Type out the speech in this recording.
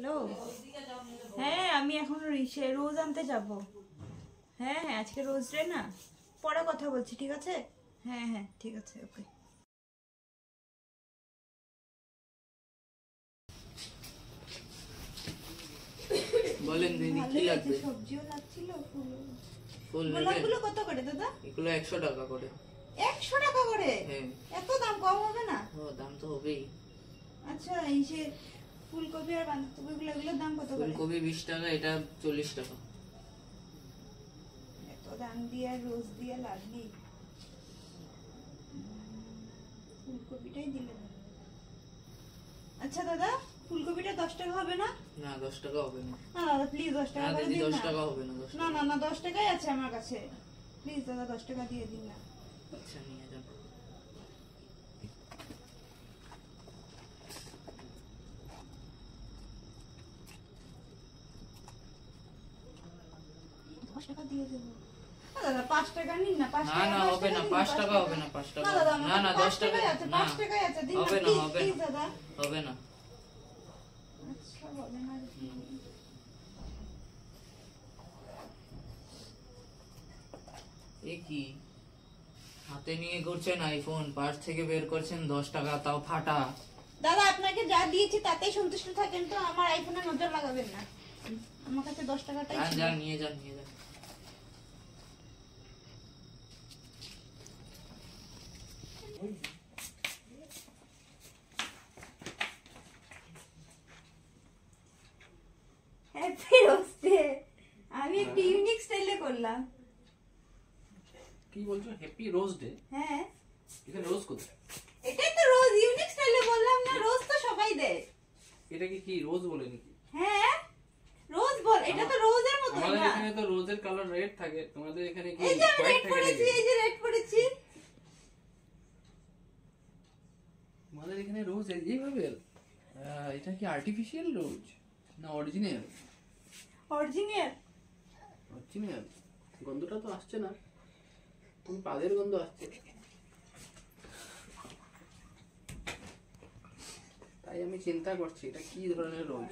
Hello, হ্যাঁ আমি এখন রোজ আনতে যাব। হ্যাঁ হ্যাঁ আজকে রোজ ডে না, পরে কথা বলছি, ঠিক আছে? হ্যাঁ হ্যাঁ ঠিক আছে, ওকে। বলেন দিদি কি লাগবে? সবজিও লাগছিল, ফুল গোলাপগুলো কত করে দাদা? এগুলো 100 টাকা করে। 100 টাকা করে? হ্যাঁ। এত দাম কম হবে না? ও দাম তো হবেই। আচ্ছা এই যে ফুলকপি আর বাঁধাকপিগুলো, এগুলোর দাম কত করে? ফুলকপি 20 টাকা, এটা 40 টাকা। এত দাম দিয়ে রোজ দিয়ে লাভ নেই, ফুলকপিটাই দিলে। আচ্ছা দাদা, ফুলকপিটা 10 টাকা হবে না? না 10 টাকা হবে না। না দাদা প্লিজ 10 টাকা করে দিন 10 না। টাকা হবে না। না না না 10 টাকাই আছে আমার কাছে, প্লিজ দাদা 10 টাকা দিয়ে দিন না। আচ্ছা নিয়ে যান। টাকা দিয়ে দেবো। দাদা 5 টাকা নিন না, 5 না টাকা। না হবে না, 5 টাকা হবে না, 5 টাকা। না দাদা না না 10 টাকা আছে, না 5 টাকাই আছে, দিন হবে না না, হবে প্লিজ না, দাদা। হবে না। আচ্ছা হবে না। এ কি হাতে নিয়ে ঘুরছেন আইফোন, পার্স থেকে বের করছেন 10 টাকা, তাও ফাটা। দাদা আপনাকে যা দিয়েছি তাতেই সন্তুষ্ট থাকেন তো, আমার আইফোনে নজর লাগাবেন না। আমার কাছে 10 টাকাটাই যান ছিল। যান নিয়ে যান, নিয়ে যান। হ্যাপি রোজ ডে, আমি একটু ইউনিক স্টাইলে করলাম। কি বলছো? Happy rose day? হ্যাঁ এখানে রোজ কোথায়? এটাই তো রোজ, ইউনিক স্টাইলে বললাম না, রোজ তো সবাই দেয়। এটাকে কি রোজ বলে নাকি? হ্যাঁ রোজ বল, এটা তো রোজের মতো আমাদের না। এখানে তো রোজের কালার রেড থাকে, তোমাদের এখানে কি এই যে আমি হোয়াইট রেড থাকে পরেছি, নাকি? এই যে রেড পরেছি। আমাদের এখানে রোজ এইভাবে এটা কি আর্টিফিশিয়াল রোজ না অরিজিনাল? অরিজিনাল। অরিজিনাল গন্ধটা তো আসছে না, তুমি পাদের গন্ধ আসছে। তাই আমি চিন্তা করছি এটা কি ধরনের রোজ।